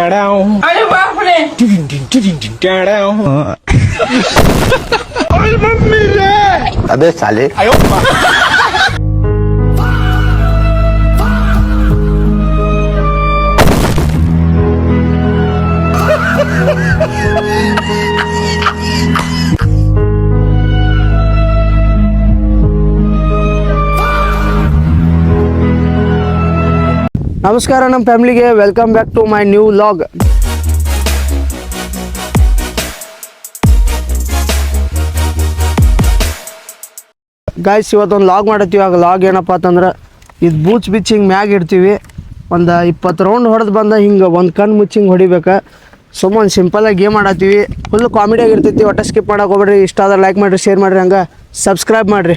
अरे बाप रे अबे साले ನಮಸ್ಕಾರ ನಮ್ಮ ಫ್ಯಾಮಿಲಿಗೆ welcome back to my new vlog. Guys ಇವತ್ತೊಂದು ಲಾಗ್ ಮಾಡತ್ತೀವಿ. ಆಗ ಲಾಗ್ ಏನಪ್ಪ ಅಂತಂದ್ರೆ ಇದು ಬೂಚ್ ಬಿಚ್ಚಿ ಹಿಂಗೆ ಮ್ಯಾಗ ಇಡ್ತೀವಿ. ಒಂದು 20 ರೌಂಡ್ ಹೊಡೆದು ಬಂದ ಹಿಂಗೆ ಒಂದು ಕಣ್ಣು ಮುಚ್ಚಿ ಹಿಂಗೆ ಹೊಡಿಬೇಕು. ಸುಮ್ಮನೆ ಸಿಂಪಲಾಗಿ ಗೇಮ್ ಆಡತ್ತೀವಿ. ಫುಲ್ ಕಾಮಿಡಿಯಾಗಿ ಇರ್ತೈತಿ. ಒಟ್ಟು ಸ್ಕಿಪ್ ಮಾಡಕ್ಕೆ ಹೋಗ್ಬೇಡ್ರಿ. ಇಷ್ಟ ಆದ್ರೆ ಲೈಕ್ ಮಾಡಿರಿ, ಶೇರ್ ಮಾಡಿರಿ, ಹಂಗೆ ಸಬ್ಸ್ಕ್ರೈಬ್ ಮಾಡಿರಿ.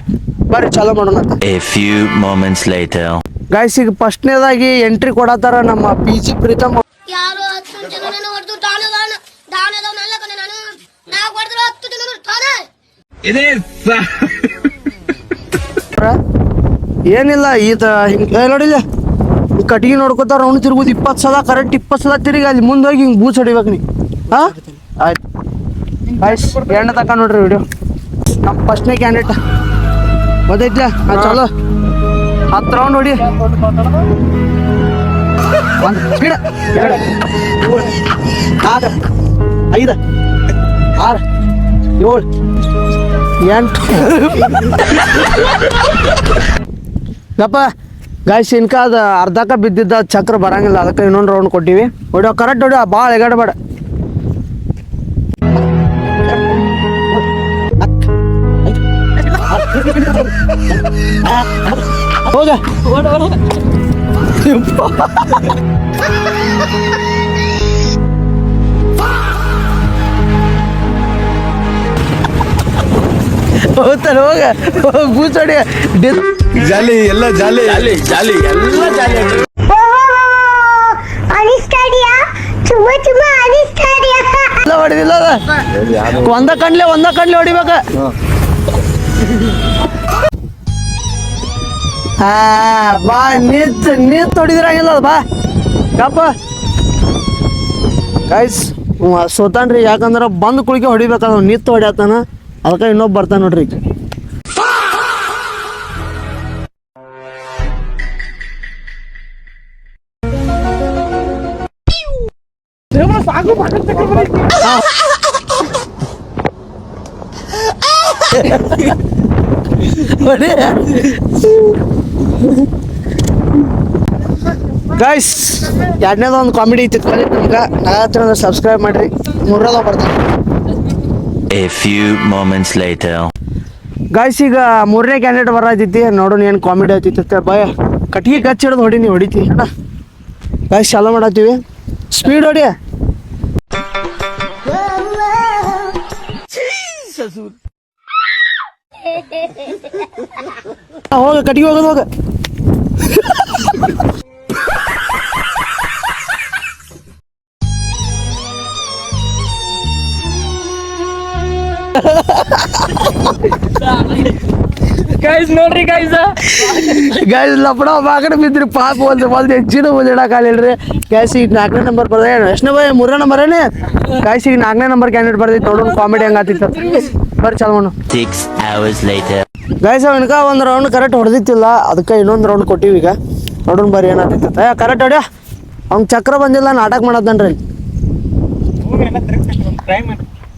ಬರ್ರಿ ಚಾಲೋ ಮಾಡೋಣ. A few moments later. Guys ಈಗ ಫಸ್ಟ್ನೇದಾಗಿ ಎಂಟ್ರಿ ಕೊಡತ್ತಾರ ನಮ್ಮ PG ಪ್ರೀತಮ್. ಯಾರು 10 ಜನನ ಹೊಡೆದು ದಾನದವನಲ್ಲ ಕಣೆ ನಾನು. ನಾವು ಹೊಡೆದ್ರು 10 ಜನ ತಾನೆ. ಏನಿಲ್ಲ ಈತ ಹಿಂಗೆ ನೋಡಿಲ್ಲ ಈ ಕಟ್ಟಿಗೆ ನೋಡ್ಕೋತಾರ. ಅವ್ನು ತಿರ್ಗೋದು 20 ಸಲ ಕರೆಕ್ಟ್ 20 ಸಲ ತಿರುಗಿ ಅಲ್ಲಿ ಮುಂದೆ ಹೋಗಿ ಹಿಂಗೆ ಬೂಚ್ ಹೊಡಿಬೇಕು ನೀ. ಹಾಂ ಆಯ್ತು ಗಾಯ್ಸ್ ಎಣ್ಣೆ ತಕ ನೋಡ್ರಿ ವಿಡಿಯೋ. ನಮ್ಮ ಫಸ್ಟ್ನೇ ಕ್ಯಾಂಡಿಡೇಟ್ ಗೊತ್ತೈತ್ಲ ಚಲೋ 10 ರೌಂಡ್ ಹೊಡಿ. 1 2 3 4 5 6 7 8 ಗಪ್ಪ ಗಾಯ್ಸ್ ಇನ್ಕ ಅದು ಅರ್ಧಕ್ಕ ಬಿದ್ದಿದ್ದ ಚಕ್ರ ಬರಂಗಿಲ್ಲ, ಅದಕ್ಕೆ ಇನ್ನೊಂದು ರೌಂಡ್ ಕೊಟ್ಟಿವಿ. ಹೊಡಿಯೋ ಕರೆಕ್ಟ್ ಹೊಡಿಯೋ, ಭಾಳ ಎಗಾಡಬೇಡ. ಹೋಗ ಹೋಗ್ತಾನೆ. ಹೋಗ ಬೂಚ್ ಹೊಡಿ. ಜಾಲಿ ಎಲ್ಲ ಜಾಲಿ ಜಾಲಿ ಜಾಲಿ ಎಲ್ಲ ಜಾಲಿ. ಅನಿಸ್ತಾಡಿಯಾ ತುಂಬಾ ತುಂಬಾ ಅನಿಸ್ತಾಡಿಯಾ. ಇಲ್ಲ ಹೊಡಿದಿಲ್ಲ ಅದ. ಒಂದ ಕಣ್ಲೆ ಹೊಡಿಬೇಕ. ಹಾ ಬಾ ನಿಂತ್ ಹೊಡಿದ್ರಾಗಿಲ್ಲ ಅದು. ಬಾ ಕಪ್ಪ ಗೈಸ್ ಸೋತಾನ್ರಿ. ಯಾಕಂದ್ರೆ ಬಂದು ಕುಳಿಕೆ ಹೊಡಿಬೇಕಾದ ನಿಂತು ಹೊಡ್ಯಾತಾನ. ಅದಕ್ಕೆ ಇನ್ನೊಬ್ಬ ಬರ್ತಾನ ನೋಡ್ರಿ. ಗೈಸ್ ಎರಡನೇದ ಒಂದು ಕಾಮಿಡಿ ಐತಿ ನಮ್ಗೆ. ನಾ ಸಬ್ಸ್ಕ್ರೈಬ್ ಮಾಡ್ರಿ. 3ನೇದ ಬರ್ತಾನೆ. A few moments later. Guys ಈಗ 3ನೇ ಕ್ಯಾಂಡಿಡೇಟ್ ಬರತೈತಿ. ನೋಡೋಣ ಏನು ಕಾಮಿಡಿ ಐತಿ. ಭಯ ಕಟ್ಟಿಗೆ ಕಚ್ಚಿ ಹಿಡಿದು ಹೊಡಿ. ನೀವು ಹೊಡಿತಿ ಅಣ್ಣ. ಗಾಯ್ಸ್ ಚಾಲೋ ಮಾಡತ್ತೀವಿ. ಸ್ಪೀಡ್ ಹೊಡಿ. ಹೋಗ ಕಟ್ಟಿಗೆ ಹೋಗೋದು ಹೋಗ. गाइस ನೋಡ್ರಿ गाइस ಲಪಡ ಬಾಕಡೆ ಬಿದ್ರಿ. ಪಾಪ ಒಂದು ಹೆಚ್ಚಿನ ಓದಿಡಕ್ಕಾಗಲಿಲ್ರಿ. ಗಾಯ್ಸ್ ಈಗ 4ನೇ ನಂಬರ್ ಬರ್ದೆ. ಎಷ್ಟನೇ ಬೈ 3ನೇ ನಂಬರ್ ಏನೇ. ಗಾಯ್ಸ್ ಈಗ 4ನೇ ನಂಬರ್ ಕ್ಯಾಂಡಿಡೇಟ್ ಬರ್ದೈತಿ. ನೋಡೋಣ ಕಾಮಿಡಿ ಹಂಗೆ ಆತಿತ್ತು. ಬರ್ರಿ ಚಾಲು ಮಾಡೋಣ. 6 hours later. ಗಾಯ್ಸ್ ಅವನಿಕ ಒಂದು ರೌಂಡ್ ಕರೆಕ್ಟ್ ಹೊಡೆದಿತ್ತಿಲ್ಲ, ಅದಕ್ಕೆ ಇನ್ನೊಂದು ರೌಂಡ್ ಕೊಟ್ಟಿವಿ. ಈಗ ನೋಡೋಣ ಬರ್ರಿ ಏನಾಗ್ತೈತೆ. ಕರೆಕ್ಟ್ ಹೊಡ್ಯ. ಅವ್ನು ಚಕ್ರ ಬಂದಿಲ್ಲ, ನಾಟಕ ಮಾಡೋದನ್ರಿ.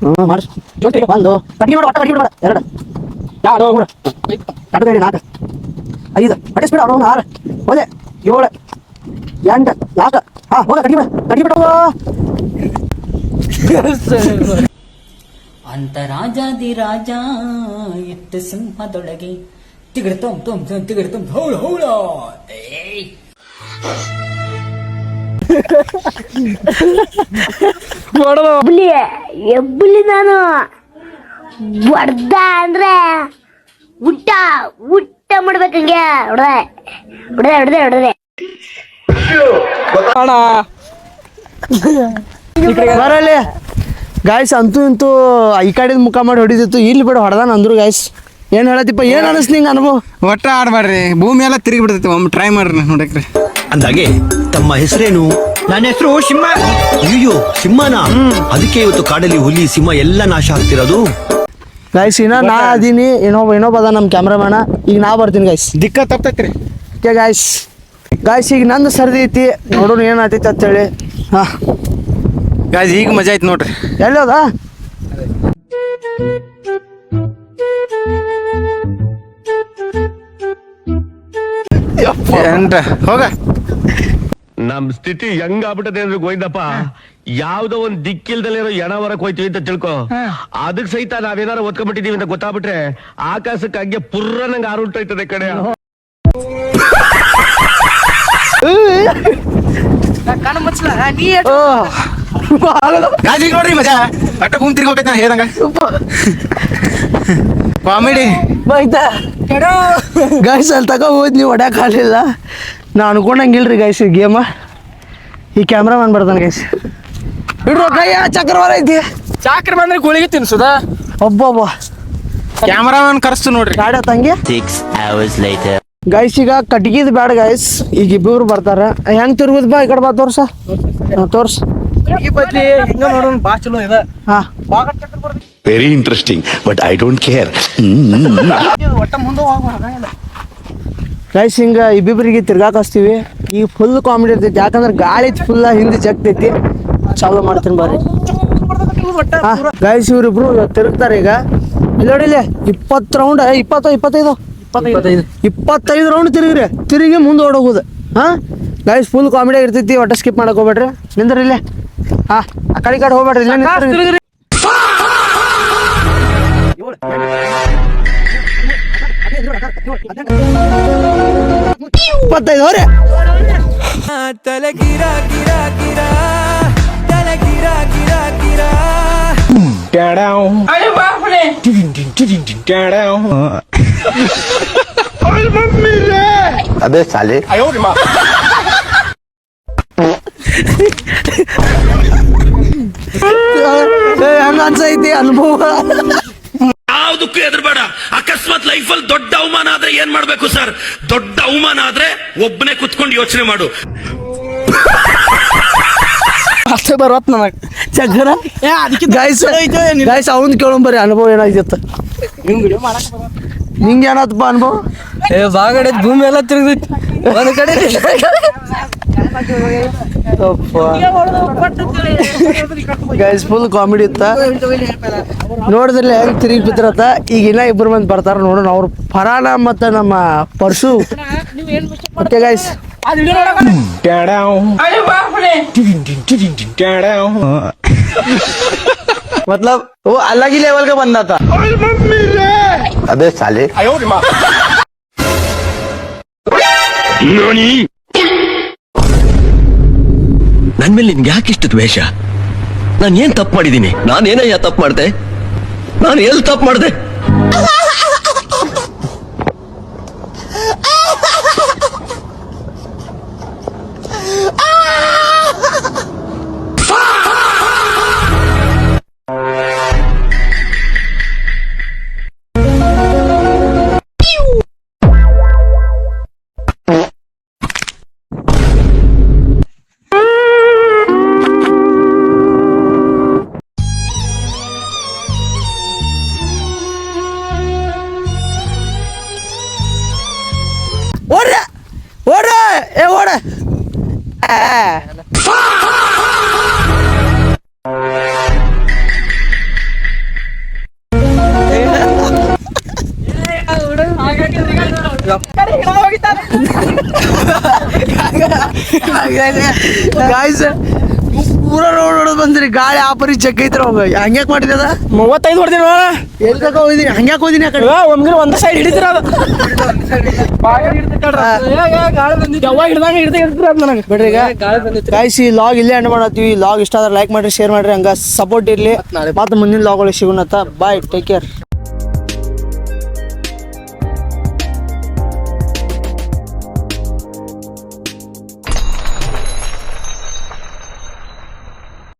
ಹ್ಞೂ ಮಾಡಿ ಒಂದು ಕಟ್ಟಿ ಮಾಡು. ಕಟ್ಟಿ ಮಾಡ 2 ಯಾರು 3 ಕಟ್ಟಬೇಡಿ 4 5 ಕಟ್ಟಿಸ್ಬಿಡ. ಅವನು 6 ಹೋದೆ 7 8 ಲಾಸ್ಟ್. ಹಾಂ ಹೋಗ ಕಟ್ಟಿ ಬಿಟ್ಟು ಅಂತ ರಾಜಾದಿ ರಾಜ ಇಟ್ಟು ಸಿಂಹದೊಳಗೆ ತಿಗಡ್ತೊಂ ಹೌಳ ಎಬ್ಬುಲಿ ನಾನು ಹೊಡ್ದ ಅಂದ್ರೆ ಊಟ ಮಾಡ್ಬೇಕಂಗೆ. ಹೊಡೆದೆ ಬರಲಿ. ಗಾಯ್ಸ್ ಅಂತೂ ಇಂತೂ ಈ ಕಡೆ ಮುಖ ಮಾಡಿ ಹೊಡಿದಿತ್ತು. ಇಲ್ಲಿ ಬಿಡು ಹೊಡೆದಾನ ಅಂದ್ರು. ಗಾಯ್ಸ್ ಏನು ಹೇಳತ್ತಿಪ್ಪ, ಏನು ಅನಿಸ್ತು ನಿಂಗೆ ಅನುಭವ? ಒಟ್ಟ ಆಡ್ಬಾರ್ರಿ, ಭೂಮಿ ಎಲ್ಲ ತಿರುಗಿ ಬಿಡ್ತೈತಿ. ಒಮ್ಮೆ ಟ್ರೈ ಮಾಡ್ರಿ ನೋಡಕ್ರಿ. ಅಂದಾಗೆ ತಮ್ಮ ಹೆಸರೇನು, ನನ್ನ ಹೆಸರು ಸಿಂಹ. ಅಯ್ಯೋ ಸಿಂಹನ? ಅದಕ್ಕೆ ಇವತ್ತು ಕಾಡಲ್ಲಿ ಹುಲಿ ಸಿಂಹ ಎಲ್ಲ ನಾಶ ಆಗ್ತಿರೋದು. ಗೈಸ್ ಇನ್ನ ನಾ ಅದೀನಿ, ಇನ್ನೊಬ್ಬ ಅದ ನಮ್ಮ ಕ್ಯಾಮ್ರಾಮ್ಯಾನ. ಈಗ ನಾ ಬರ್ತೀನಿ ಗೈಸ್. ದಿಕ್ಕ ತಪ್ತೈತ್ರಿ. ಓಕೆ ಗಾಯ್ಸ್ ಈಗ ನಂದು ಸರ್ದಿ ಐತಿ, ನೋಡೋಣ ಏನಾಗ್ತೈತಿ ಅಂತೇಳಿ. ಹಾ ಗಾಯ್ಸ್ ಈಗ ಮಜಾ ಐತಿ ನೋಡ್ರಿ. ಎಲ್ಲೋದ ಏನ್ರ ಹೋಗ. ನಮ್ ಸ್ಥಿತಿ ಹೆಂಗ್ ಆಗ್ಬಿಟ್ಟದೆ ಅಂದ್ರೆ ಗೋವಿಂದಪ್ಪ, ಯಾವ್ದೋ ಒಂದ್ ದಿಕ್ಕಿಲ್ದಲ್ಲಿರೋ ಎಣ ಹೊರಕ್ ಹೋಯ್ತೀವಿ ಅಂತ ತಿಳ್ಕೊ. ಅದಕ್ ಸಹಿತ ನಾವೇನಾರು ಒತ್ಕೊಂಡ್ಬಿಟ್ಟಿದೀವಿ ಅಂತ ಗೊತ್ತಾಗ್ಬಿಟ್ರೆ ಆಕಾಶಕ್ಕೆ ಹಂಗೆ ಪುರ್ರ ನಂಗೆ ಆರುಂಟೋಯ್ತದೆ ಕಡೆ. ಗಾಜಿ ನೋಡ್ರಿ ಮಜಾ. ಅಟ್ಟ ಕುಂತ್ ತಿರ್ಗೋಕೈತಿ ನಾ ಹೇಳ್ದಂಗ. ಕಾಮಿಡಿ ಗೈಸ್ ಅಲ್ಲಿ ತಗೋ ಹೋದ್ ನೀವು ಹೊಡ್ಯಾಕ ಆಗಲಿಲ್ಲ. ನಾ ಅನ್ಕೊಂಡಂಗಿಲ್ರಿ ಗೈಸ್ ಈ ಗೇಮ. ಈ ಕ್ಯಾಮ್ರಾಮನ್ ಬರ್ತಾನೆ ಗೈಸ್. ಬಿಡ್ರು ಕೈಯ ಚಕ್ರವಾರ ಐತಿ. ಚಾಕ್ರ ಬಂದ್ರೆ ಗುಳಿಗೆ ತಿನ್ಸುದ. ಒಬ್ಬೊಬ್ಬ ಕ್ಯಾಮರಾಮನ್ ಕರ್ಸ್ತು ನೋಡ್ರಿ. ಗಾಡಿ ತಂಗಿ 6 hours later. ಗೈಸ್ ಈಗ ಕಟ್ಗಿದ್ ಬ್ಯಾಡ ಗೈಸ್, ಈಗ ಇಬ್ಬರು ಬರ್ತಾರ. ಹೆಂಗ್ ತಿರುಗುದ್ ಬಾ, ಈ ಕಡೆ ಬಾ ತೋರ್ಸ. ತೋರ್ಸ ಹಿಂಗ ನೋಡೋಣ ಬಾ ಚಲೋ ಇದೆ. ಹಾ very interesting but I don't care. Guys ಹಿಂಗ ಇಬ್ಬಿಬ್ರಿಗೆ ತಿರ್ಗಾಕ್ ಹಚ್ತೀವಿ. ಈಗ ಫುಲ್ ಕಾಮಿಡಿ ಇರ್ತೈತಿ, ಯಾಕಂದ್ರೆ ಗಾಳಿ ಫುಲ್ ಹಿಂದೆ ಜಗ್ತೈತಿ. ಚಾಲು ಮಾಡ್ತೀನಿ ಬರ್ರಿ. ಗೈಸ್ ಇವ್ರಿಬ್ರು ತಿರುಗ್ತಾರೆ ಈಗ. ಇಲ್ಲಿ ನೋಡಿ ಇಲ್ಲಿ 20 ರೌಂಡ್, 25 ರೌಂಡ್ ತಿರುಗಿ ಮುಂದೆ ಓಡೋಗುದು. ಹಾ ಗೈಸ್ ಫುಲ್ ಕಾಮಿಡಿ ಇರ್ತೈತಿ, ಒಟ್ಟ ಸ್ಕಿಪ್ ಮಾಡಕ್ ಹೋಗ್ಬೇಡ್ರಿ. ನಿಂದ್ರಿ ಇಲ್ಲೇ. ಹಾ ಆ ಕಡೆ ಹೋಗ್ಬೇಡ್ರಿ, ಇಲ್ಲೇ ನಿಂತ್ರಿ. 25 ಹೋರಿ. अरे बाप रे. ಅದೇ ಸಾಲಿ. ಹಂಗ ಅನ್ಸೈತಿ ಅನುಭವ. ಯಾವ್ದಕ್ಕೂ ಎದುರ್ಬೇಡ. ಅಕಸ್ಮಾತ್ ಲೈಫಲ್ಲಿ ದೊಡ್ಡ ಅವಮಾನ ಆದ್ರೆ ಏನ್ ಮಾಡ್ಬೇಕು ಸರ್? ದೊಡ್ಡ ಅವಮಾನ ಆದ್ರೆ ಒಬ್ಬನೇ ಕುತ್ಕೊಂಡು ಯೋಚನೆ ಮಾಡು. ಅಷ್ಟೇ ಬರತ್ ನನಗೆ ಚಕ್ರ. ಗೈಸ್ ಅವನ್ ಕೇಳಂಬರಿ ಅನುಭವ ಏನಾಗಿತ್ತು. ನಿಂಗೆ ಏನಾಯ್ತಪ್ಪ ಅನುಭವ? ಬಾಗಡೆ ಭೂಮಿ ಎಲ್ಲ ತಿರುಗಿದೈತಿ ಒಂದ್ ಕಡೆ. ಗೈಸ್ ಫುಲ್ ಕಾಮಿಡಿ ಇತ್ತ. ನೋಡಿದ್ರಲ್ಲ ಹೆಂಗ್ ತಿರುಗಿ ಬಿದ್ರತ್ತ. ಈಗ ಇನ್ನ ಇಬ್ಬರು ಮಂದಿ ಬರ್ತಾರ ನೋಡೋಣ. ಅವ್ರು ಫರಾನ ಮತ್ತೆ ನಮ್ಮ ಪರ್ಸು. ಓಕೆ ಗೈಸ್ अरे बाप रे. मतलब वो अलग ही लेवल का बंदा था. ಅದೇ ಸಾಲಿ. ನನ್ ಮೇಲೆ ನಿನ್ಗೆ ಯಾಕೆ ಇಷ್ಟು ದ್ವೇಷ? ನಾನು ಏನ್ ತಪ್ಪು ಮಾಡಿದ್ದೀನಿ? ನಾನೇನಯ್ಯ ತಪ್ಪು ಮಾಡ್ದೆ? ನಾನು ಎಲ್ಲಿ ತಪ್ಪು ಮಾಡ್ದೆ? ಓಡ ಗಾಯ್ಸ್ ಪೂರ ನೋಡೋದು ಬಂದ್ರಿ. ಗಾಳಿ ಆಪರಿ ಚೆಕ್ ಐತ್ರ ಹೋಗ. ಹಂಗ್ಯಾಕ್ ಮಾಡಿದ? 35 ಹೊಡ್ತೀನಿ ನೋಡ. ಎಲ್ಲಿ ತಕ ಹೋಗಿದೀನಿ? ಹಂಗ್ಯಾಕ್ ಹೋದಿನಿ ಆ ಕಡೆ? ಒಮ್ಗಿರ ಒಂದ ಸೈಡ್ ಹಿಡಿತೀರ ಅದು. ಬಿಡ್ರಿ ಈಗ ಗಾಯ್ಸ್ ಈ ಲಾಗ್ ಇಲ್ಲೇ ಎಂಡ್ ಮಾಡತ್ತೀವಿ. ಲಾಗ್ ಇಷ್ಟ ಆದ್ರೆ ಲೈಕ್ ಮಾಡ್ರಿ, ಶೇರ್ ಮಾಡ್ರಿ, ಹಂಗ ಸಪೋರ್ಟ್ ಇರ್ಲಿ. ಮತ್ತೆ ಮುಂದಿನ ಲಾಗ್ ಒಳಗೆ ಸಿಗೋಣತ್ತ. ಬಾಯ್, ಟೇಕ್ ಕೇರ್.